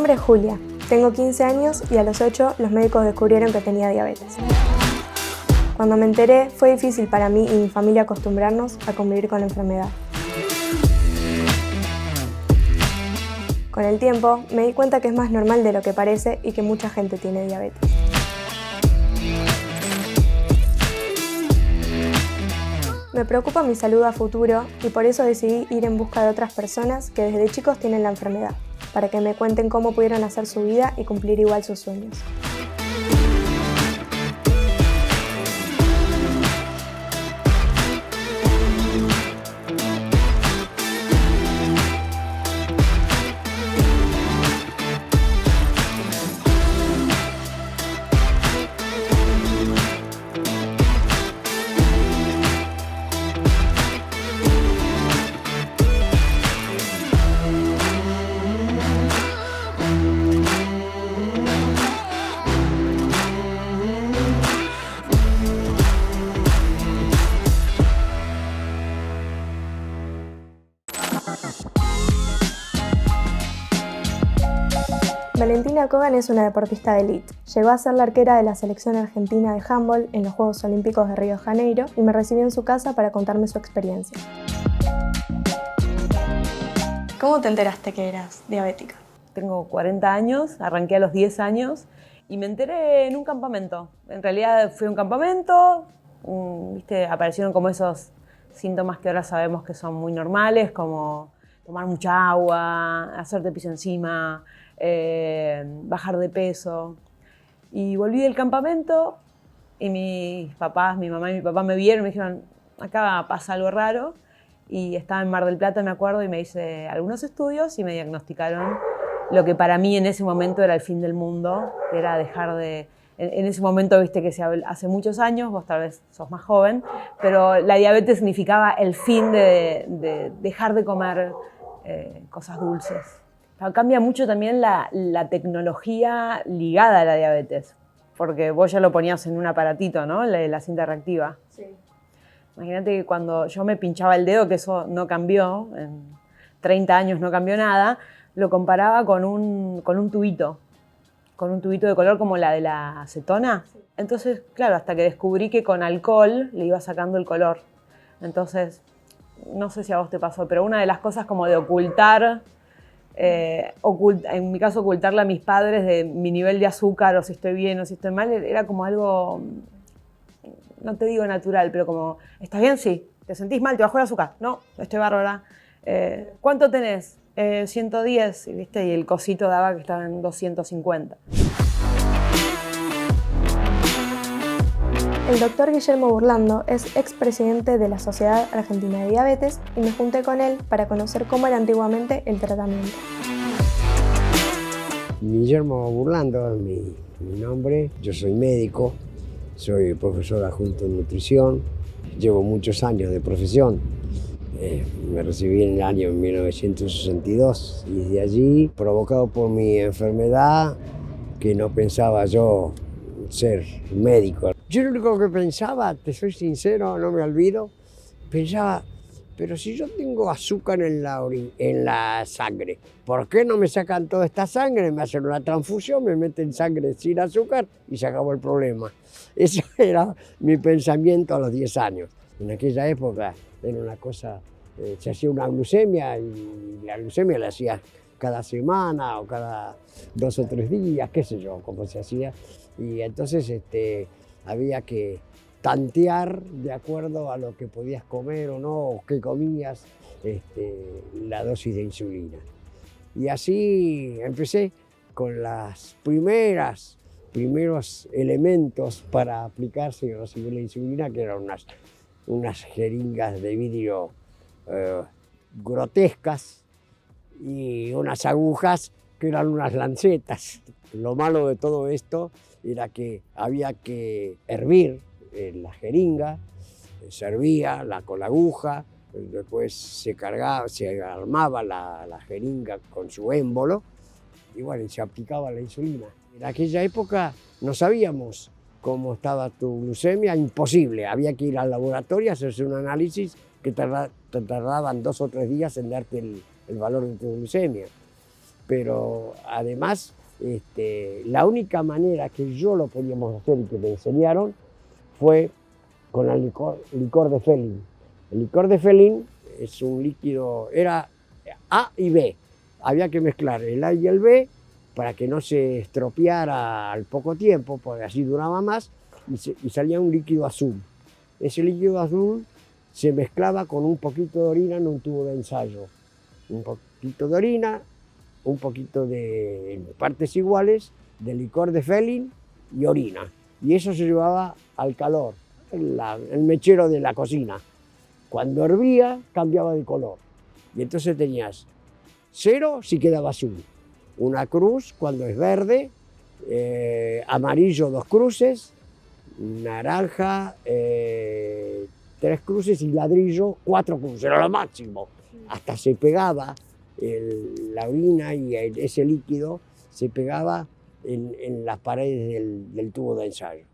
nombre es Julia, tengo 15 años y a los 8 los médicos descubrieron que tenía diabetes. Cuando me enteré, fue difícil para mí y mi familia acostumbrarnos a convivir con la enfermedad. Con el tiempo, me di cuenta que es más normal de lo que parece y que mucha gente tiene diabetes. Me preocupa mi salud a futuro y por eso decidí ir en busca de otras personas que desde chicos tienen la enfermedad, para que me cuenten cómo pudieron hacer su vida y cumplir igual sus sueños. Valentina Kogan es una deportista de élite. Llegó a ser la arquera de la selección argentina de handball en los Juegos Olímpicos de Río de Janeiro y me recibió en su casa para contarme su experiencia. ¿Cómo te enteraste que eras diabética? Tengo 40 años, arranqué a los 10 años y me enteré en un campamento. En realidad fui a un campamento, aparecieron como esos síntomas que ahora sabemos que son muy normales, como tomar mucha agua, hacerte pis encima, bajar de peso. Y volví del campamento y mis papás, mi mamá y mi papá me vieron y me dijeron, acá pasa algo raro. Y estaba en Mar del Plata, me acuerdo, y me hice algunos estudios y me diagnosticaron lo que para mí en ese momento era el fin del mundo, que era dejar de... En ese momento, viste que hace muchos años, vos tal vez sos más joven, pero la diabetes significaba el fin de dejar de comer cosas dulces. Cambia mucho también la tecnología ligada a la diabetes, porque vos ya lo ponías en un aparatito, ¿no? La cinta reactiva. Sí. Imagínate que cuando yo me pinchaba el dedo, que eso no cambió, en 30 años no cambió nada, lo comparaba con un tubito de color como la de la acetona. Sí. Entonces, claro, hasta que descubrí que con alcohol le iba sacando el color. Entonces, no sé si a vos te pasó, pero una de las cosas como de ocultar, en mi caso ocultarle a mis padres de mi nivel de azúcar o si estoy bien o si estoy mal, era como algo, no te digo natural, pero como, ¿estás bien? Sí. ¿Te sentís mal? ¿Te bajó el azúcar? No, estoy bárbara. ¿Cuánto tenés? 110, ¿viste? Y el cosito daba que estaba en 250. El doctor Guillermo Burlando es expresidente de la Sociedad Argentina de Diabetes y me junté con él para conocer cómo era antiguamente el tratamiento. Guillermo Burlando es mi nombre, yo soy médico, soy profesor adjunto en nutrición, llevo muchos años de profesión. Me recibí en el año 1962 y de allí, provocado por mi enfermedad, que no pensaba yo ser médico. Yo lo único que pensaba, te soy sincero, no me olvido, pensaba, pero si yo tengo azúcar en la sangre, ¿por qué no me sacan toda esta sangre? Me hacen una transfusión, me meten sangre sin azúcar y se acabó el problema. Ese era mi pensamiento a los 10 años. En aquella época era una cosa, se hacía una glucemia y la glucemia la hacía cada semana o cada 2 o 3 días, qué sé yo, cómo se hacía. Y entonces había que tantear de acuerdo a lo que podías comer o no, o qué comías, la dosis de insulina. Y así empecé con los primeros elementos para aplicarse y recibir la insulina, que eran unas jeringas de vidrio grotescas y unas agujas que eran unas lancetas. Lo malo de todo esto era que había que hervir la jeringa, se hervía con la aguja, después se armaba la jeringa con su émbolo y bueno, se aplicaba la insulina. En aquella época no sabíamos cómo estaba tu glucemia, imposible, había que ir al laboratorio a hacerse un análisis que tardaban 2 o 3 días en darte el valor de tu glucemia. pero además la única manera que yo lo podíamos hacer y que me enseñaron fue con el licor de Felin. El licor de Felin es un líquido, era A y B. Había que mezclar el A y el B para que no se estropeara al poco tiempo, porque así duraba más, y salía un líquido azul. Ese líquido azul se mezclaba con un poquito de orina en un tubo de ensayo. Un poquito de orina, un poquito de partes iguales de licor de Felin y orina. Y eso se llevaba al calor, el mechero de la cocina. Cuando hervía, cambiaba de color. Y entonces tenías 0 si quedaba azul, una cruz cuando es verde, amarillo 2 cruces, naranja 3 cruces y ladrillo 4 cruces, era lo máximo. Hasta se pegaba la orina y ese líquido se pegaba en las paredes del tubo de ensayo.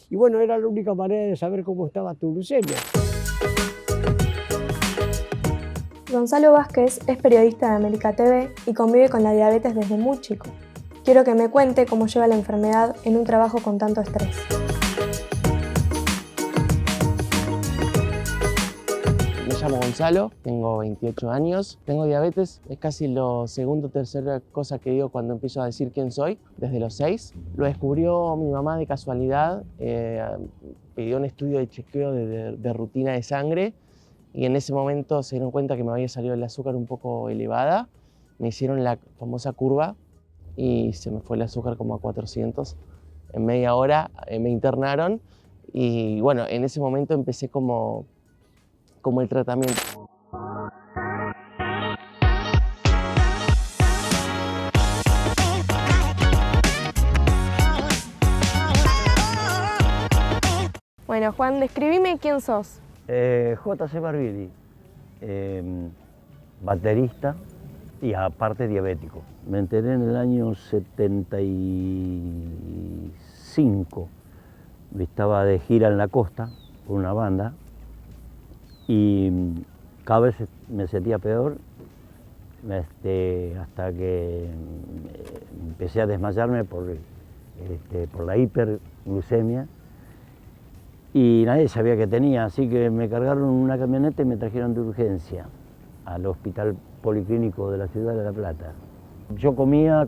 Y bueno, era la única manera de saber cómo estaba tu glucemia. Gonzalo Vázquez es periodista de América TV y convive con la diabetes desde muy chico. Quiero que me cuente cómo lleva la enfermedad en un trabajo con tanto estrés. Me llamo Gonzalo, tengo 28 años, tengo diabetes, es casi lo segunda o tercera cosa que digo cuando empiezo a decir quién soy, desde los 6. Lo descubrió mi mamá de casualidad, pidió un estudio de chequeo de rutina de sangre y en ese momento se dieron cuenta que me había salido el azúcar un poco elevada, me hicieron la famosa curva y se me fue el azúcar como a 400. En media hora me internaron y bueno, en ese momento empecé como el tratamiento. Bueno, Juan, describime quién sos. J.C. Barbieri, baterista y aparte diabético. Me enteré en el año 75, estaba de gira en la costa con una banda y cada vez me sentía peor hasta que empecé a desmayarme por la hiperglucemia y nadie sabía que tenía, así que me cargaron una camioneta y me trajeron de urgencia al hospital policlínico de la ciudad de La Plata. Yo comía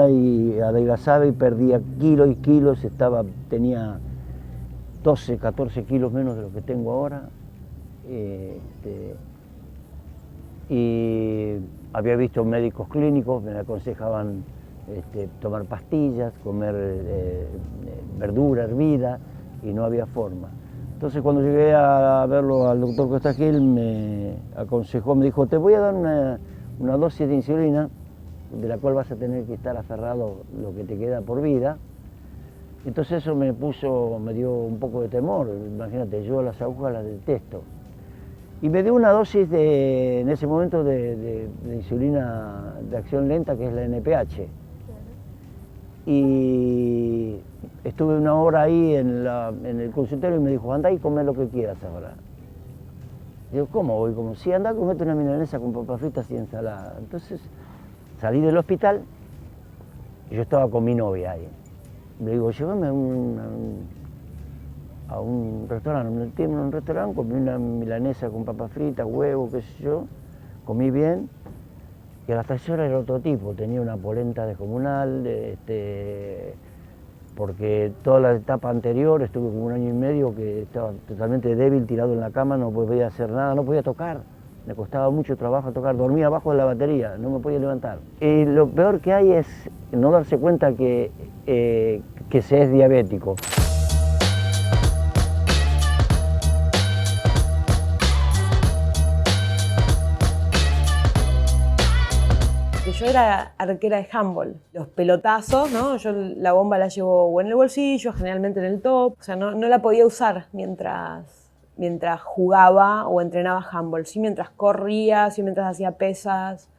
y adelgazaba y perdía kilos y kilos, tenía 12, 14 kilos menos de lo que tengo ahora. Y había visto médicos clínicos, me aconsejaban tomar pastillas, comer verdura hervida y no había forma. Entonces cuando llegué a verlo al doctor Costa Gil me aconsejó, me dijo, te voy a dar una dosis de insulina de la cual vas a tener que estar aferrado lo que te queda por vida. Entonces eso me dio un poco de temor, imagínate, yo las agujas las detesto. Y me dio una dosis en ese momento de insulina de acción lenta, que es la NPH. Y estuve una hora ahí en el consultorio y me dijo, anda y come lo que quieras ahora. Digo, ¿cómo voy? Como, sí, anda, comete una milanesa con papas fritas y ensalada. Entonces salí del hospital y yo estaba con mi novia ahí. Le digo, llévame a un restaurante. Me metí en un restaurante, comí una milanesa con papas fritas, huevo, qué sé yo. Comí bien. Y a las 3 horas era otro tipo, tenía una polenta descomunal, porque toda la etapa anterior estuve como 1 año y medio que estaba totalmente débil, tirado en la cama, no podía hacer nada, no podía tocar. Me costaba mucho trabajo tocar, dormía abajo de la batería, no me podía levantar. Y lo peor que hay es no darse cuenta que se es diabético. Yo era arquera de handball. Los pelotazos, ¿no? Yo la bomba la llevo o en el bolsillo, generalmente en el top. O sea, no la podía usar mientras jugaba o entrenaba handball. Sí, mientras corría, sí, mientras hacía pesas.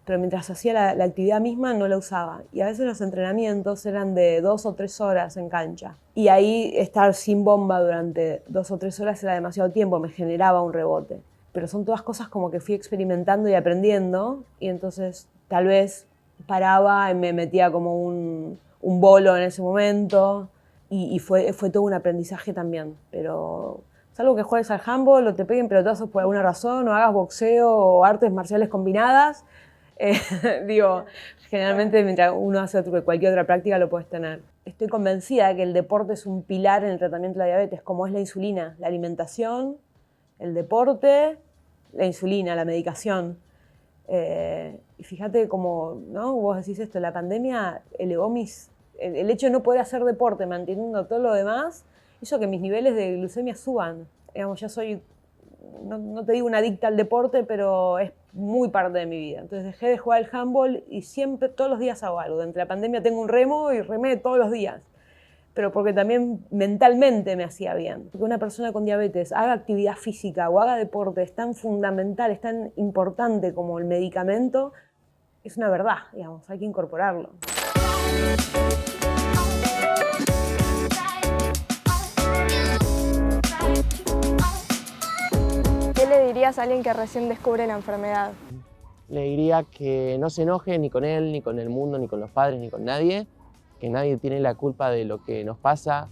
Pero mientras hacía la actividad misma no la usaba. Y a veces los entrenamientos eran de 2 o 3 horas en cancha. Y ahí estar sin bomba durante 2 o 3 horas era demasiado tiempo, me generaba un rebote. Pero son todas cosas como que fui experimentando y aprendiendo. Y entonces tal vez paraba y me metía como un bolo en ese momento y fue todo un aprendizaje también. Pero salvo que juegues al handball o te peguen pelotazos por alguna razón o hagas boxeo o artes marciales combinadas, digo, generalmente mientras uno hace cualquier otra práctica lo puedes tener. Estoy convencida de que el deporte es un pilar en el tratamiento de la diabetes, como es la insulina, la alimentación, el deporte, la insulina, la medicación. Y fíjate como, ¿no? Vos decís esto, la pandemia elevó el hecho de no poder hacer deporte manteniendo todo lo demás, hizo que mis niveles de glucemia suban. Digamos, ya soy, no te digo una adicta al deporte, pero es muy parte de mi vida. Entonces dejé de jugar al handball y siempre, todos los días hago algo. Durante la pandemia tengo un remo y remé todos los días. Pero porque también mentalmente me hacía bien. Que una persona con diabetes haga actividad física o haga deporte es tan fundamental, es tan importante como el medicamento, es una verdad, digamos, hay que incorporarlo. ¿Qué le dirías a alguien que recién descubre la enfermedad? Le diría que no se enoje ni con él, ni con el mundo, ni con los padres, ni con nadie, que nadie tiene la culpa de lo que nos pasa,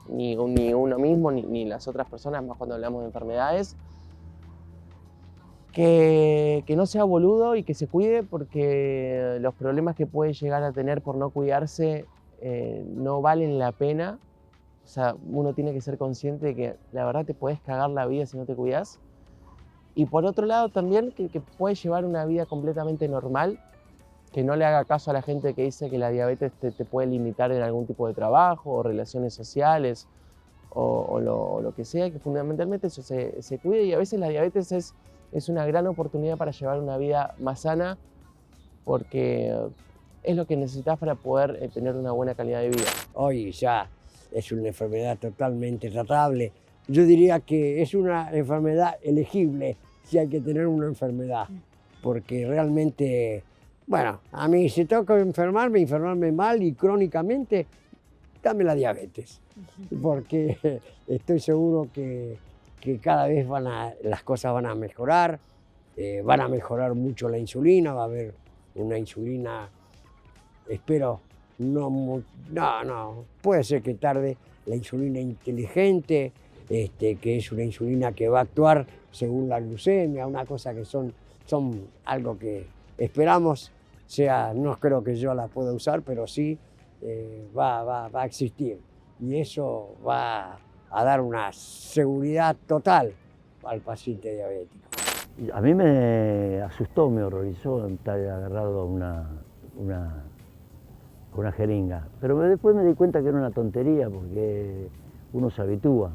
ni uno mismo, ni las otras personas, más cuando hablamos de enfermedades. Que no sea boludo y que se cuide, porque los problemas que puede llegar a tener por no cuidarse no valen la pena. O sea, uno tiene que ser consciente de que la verdad te puedes cagar la vida si no te cuidas. Y por otro lado también que puedes llevar una vida completamente normal, que no le haga caso a la gente que dice que la diabetes te puede limitar en algún tipo de trabajo o relaciones sociales o lo que sea, que fundamentalmente eso se cuide. Y a veces la diabetes es una gran oportunidad para llevar una vida más sana, porque es lo que necesitas para poder tener una buena calidad de vida. Hoy ya es una enfermedad totalmente tratable. Yo diría que es una enfermedad elegible si hay que tener una enfermedad, porque realmente, bueno, a mí si toca enfermarme mal y crónicamente, dame la diabetes, porque estoy seguro que cada vez las cosas van a mejorar mucho la insulina, va a haber una insulina, espero, no, puede ser que tarde, la insulina inteligente, que es una insulina que va a actuar según la glucemia, una cosa que son algo que esperamos, no creo que yo la pueda usar, pero sí va a existir, y eso va a dar una seguridad total al paciente diabético. A mí me asustó, me horrorizó estar agarrado a una jeringa, pero después me di cuenta que era una tontería, porque uno se habitúa.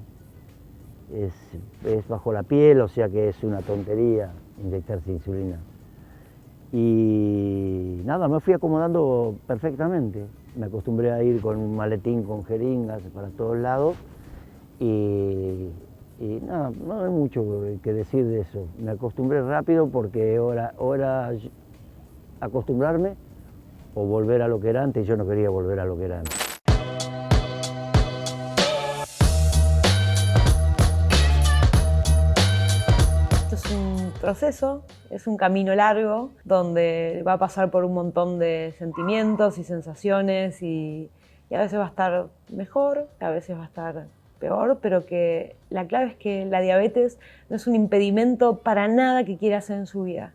Es bajo la piel, o sea que es una tontería inyectarse insulina. Y nada, me fui acomodando perfectamente. Me acostumbré a ir con un maletín con jeringas para todos lados y nada, no hay mucho que decir de eso. Me acostumbré rápido, porque ahora acostumbrarme o volver a lo que era antes, y yo no quería volver a lo que era antes. Esto es un proceso, es un camino largo donde va a pasar por un montón de sentimientos y sensaciones y a veces va a estar mejor, a veces va a estar peor, pero que la clave es que la diabetes no es un impedimento para nada que quiera hacer en su vida,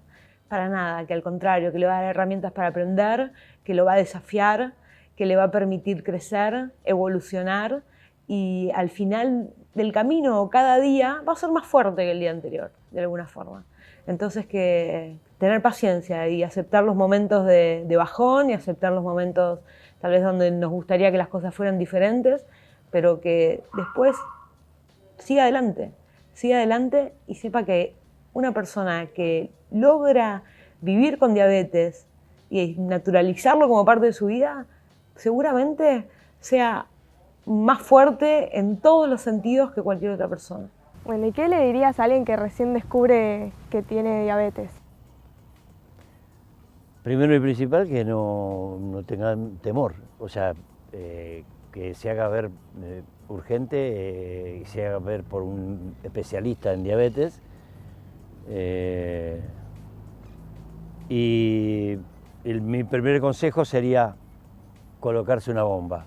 para nada, que al contrario, que le va a dar herramientas para aprender, que lo va a desafiar, que le va a permitir crecer, evolucionar, y al final del camino, cada día, va a ser más fuerte que el día anterior, de alguna forma. Entonces, que tener paciencia y aceptar los momentos de bajón y aceptar los momentos tal vez donde nos gustaría que las cosas fueran diferentes, pero que después siga adelante y sepa que una persona que logra vivir con diabetes y naturalizarlo como parte de su vida, seguramente sea más fuerte en todos los sentidos que cualquier otra persona. Bueno, ¿y qué le dirías a alguien que recién descubre que tiene diabetes? Primero y principal, que no tenga temor, o sea, que se haga ver urgente y se haga ver por un especialista en diabetes. Y Mi primer consejo sería colocarse una bomba.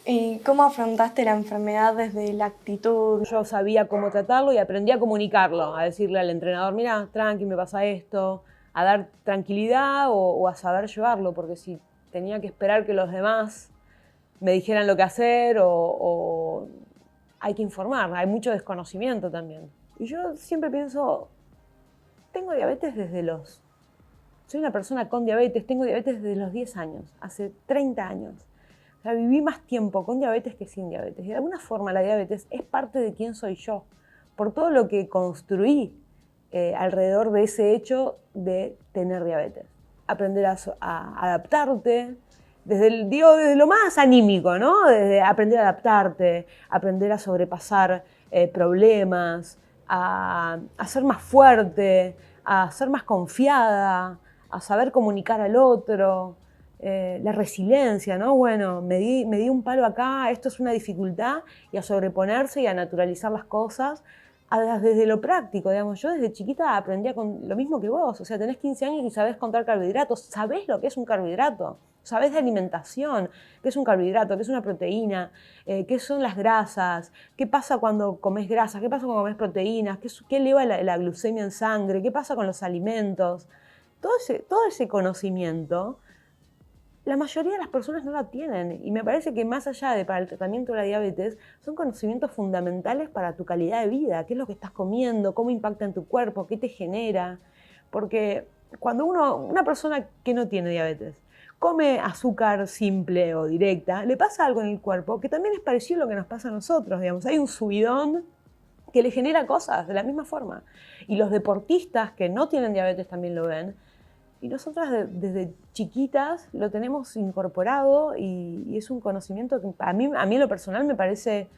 ¿Y cómo afrontaste la enfermedad desde la actitud? Yo sabía cómo tratarlo y aprendí a comunicarlo, a decirle al entrenador, mira, tranqui, me pasa esto, a dar tranquilidad o a saber llevarlo, porque si tenía que esperar que los demás me dijeran lo que hacer o hay que informar, hay mucho desconocimiento también. Y yo siempre pienso, tengo diabetes soy una persona con diabetes, tengo diabetes desde los 10 años, hace 30 años. O sea, viví más tiempo con diabetes que sin diabetes. Y de alguna forma la diabetes es parte de quién soy yo, por todo lo que construí alrededor de ese hecho de tener diabetes. Aprender a adaptarte, desde lo más anímico, ¿no? Desde aprender a adaptarte, aprender a sobrepasar problemas, a ser más fuerte, a ser más confiada, a saber comunicar al otro. La resiliencia, ¿no? Bueno, me di un palo acá, esto es una dificultad, y a sobreponerse y a naturalizar las cosas desde lo práctico, digamos. Yo desde chiquita aprendía con lo mismo que vos, o sea, tenés 15 años y sabés contar carbohidratos, sabés lo que es un carbohidrato, sabés de alimentación, qué es un carbohidrato, qué es una proteína, qué son las grasas, qué pasa cuando comes grasas, qué pasa cuando comes proteínas, qué eleva la glucemia en sangre, qué pasa con los alimentos. Todo ese conocimiento la mayoría de las personas no la tienen, y me parece que más allá de para el tratamiento de la diabetes, son conocimientos fundamentales para tu calidad de vida, qué es lo que estás comiendo, cómo impacta en tu cuerpo, qué te genera. Porque cuando una persona que no tiene diabetes come azúcar simple o directa, le pasa algo en el cuerpo que también es parecido a lo que nos pasa a nosotros, digamos. Hay un subidón que le genera cosas de la misma forma. Y los deportistas que no tienen diabetes también lo ven. Y nosotras desde chiquitas lo tenemos incorporado y es un conocimiento que a mí en lo personal me parece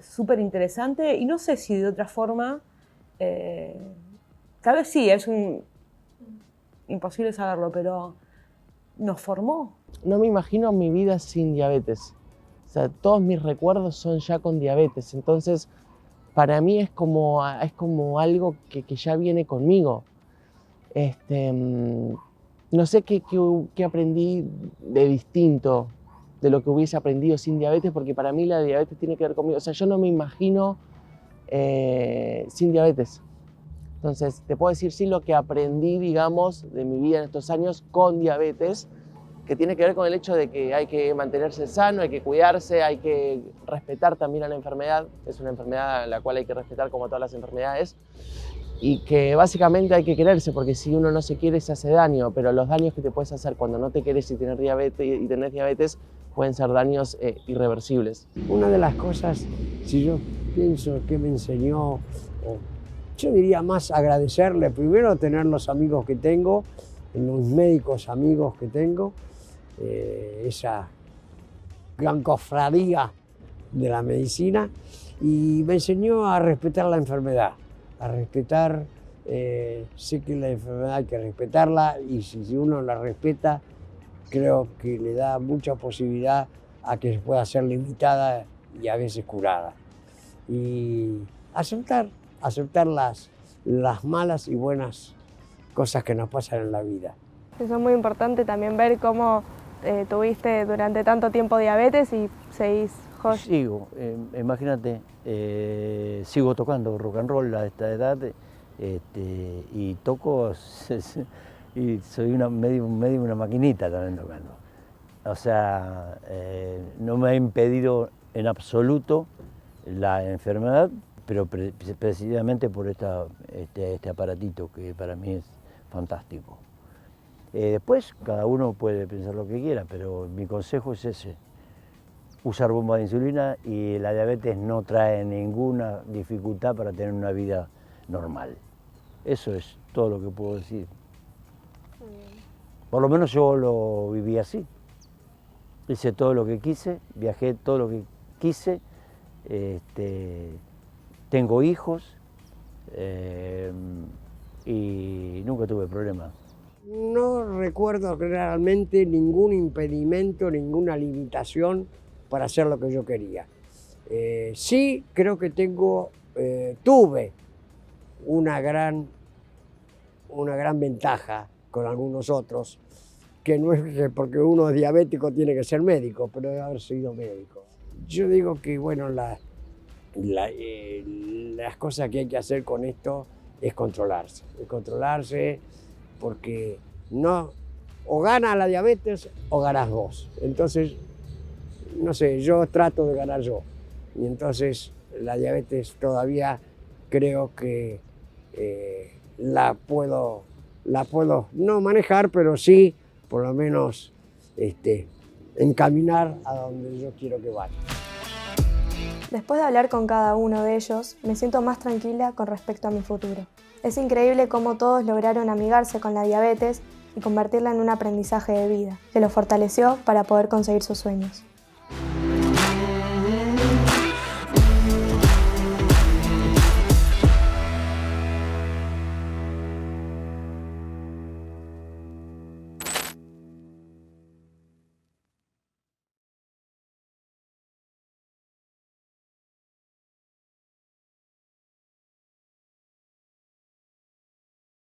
súper interesante, y no sé si de otra forma, tal vez sí, imposible saberlo, pero nos formó. No me imagino mi vida sin diabetes. O sea, todos mis recuerdos son ya con diabetes. Entonces, para mí es como algo que ya viene conmigo. No sé qué aprendí de distinto de lo que hubiese aprendido sin diabetes, porque para mí la diabetes tiene que ver conmigo. O sea, yo no me imagino sin diabetes. Entonces, te puedo decir sí lo que aprendí, digamos, de mi vida en estos años con diabetes, que tiene que ver con el hecho de que hay que mantenerse sano, hay que cuidarse, hay que respetar también a la enfermedad. Es una enfermedad a la cual hay que respetar como todas las enfermedades. Y que básicamente hay que quererse, porque si uno no se quiere se hace daño, pero los daños que te puedes hacer cuando no te querés y tenés diabetes pueden ser daños irreversibles. Una de las cosas, si yo pienso que me enseñó, yo diría más agradecerle, primero tener los amigos que tengo, los médicos amigos que tengo, esa gran cofradía de la medicina, y me enseñó a respetar la enfermedad. A respetar, sé que la enfermedad hay que respetarla, y si uno la respeta, creo que le da mucha posibilidad a que pueda ser limitada y a veces curada. Y aceptar las malas y buenas cosas que nos pasan en la vida. Eso es muy importante también, ver cómo tuviste durante tanto tiempo diabetes y seguís joya. Sigo, imagínate, sigo tocando rock and roll a esta edad, y toco y soy medio una maquinita también tocando. O sea, no me ha impedido en absoluto la enfermedad, pero precisamente por este aparatito que para mí es fantástico. Después cada uno puede pensar lo que quiera, pero mi consejo es ese: usar bomba de insulina, y la diabetes no trae ninguna dificultad para tener una vida normal. Eso es todo lo que puedo decir. Por lo menos yo lo viví así. Hice todo lo que quise, viajé todo lo que quise, tengo hijos y nunca tuve problemas. No recuerdo realmente ningún impedimento, ninguna limitación para hacer lo que yo quería. Sí, creo que tuve una gran ventaja con algunos otros, que no es que porque uno es diabético tiene que ser médico, pero debe haber sido médico. Yo digo que, bueno, las cosas que hay que hacer con esto es controlarse porque no, o gana la diabetes o ganás vos. Entonces, no sé, yo trato de ganar yo. Y entonces la diabetes todavía creo que la puedo no manejar, pero sí, por lo menos, encaminar a donde yo quiero que vaya. Después de hablar con cada uno de ellos, me siento más tranquila con respecto a mi futuro. Es increíble cómo todos lograron amigarse con la diabetes y convertirla en un aprendizaje de vida, que los fortaleció para poder conseguir sus sueños.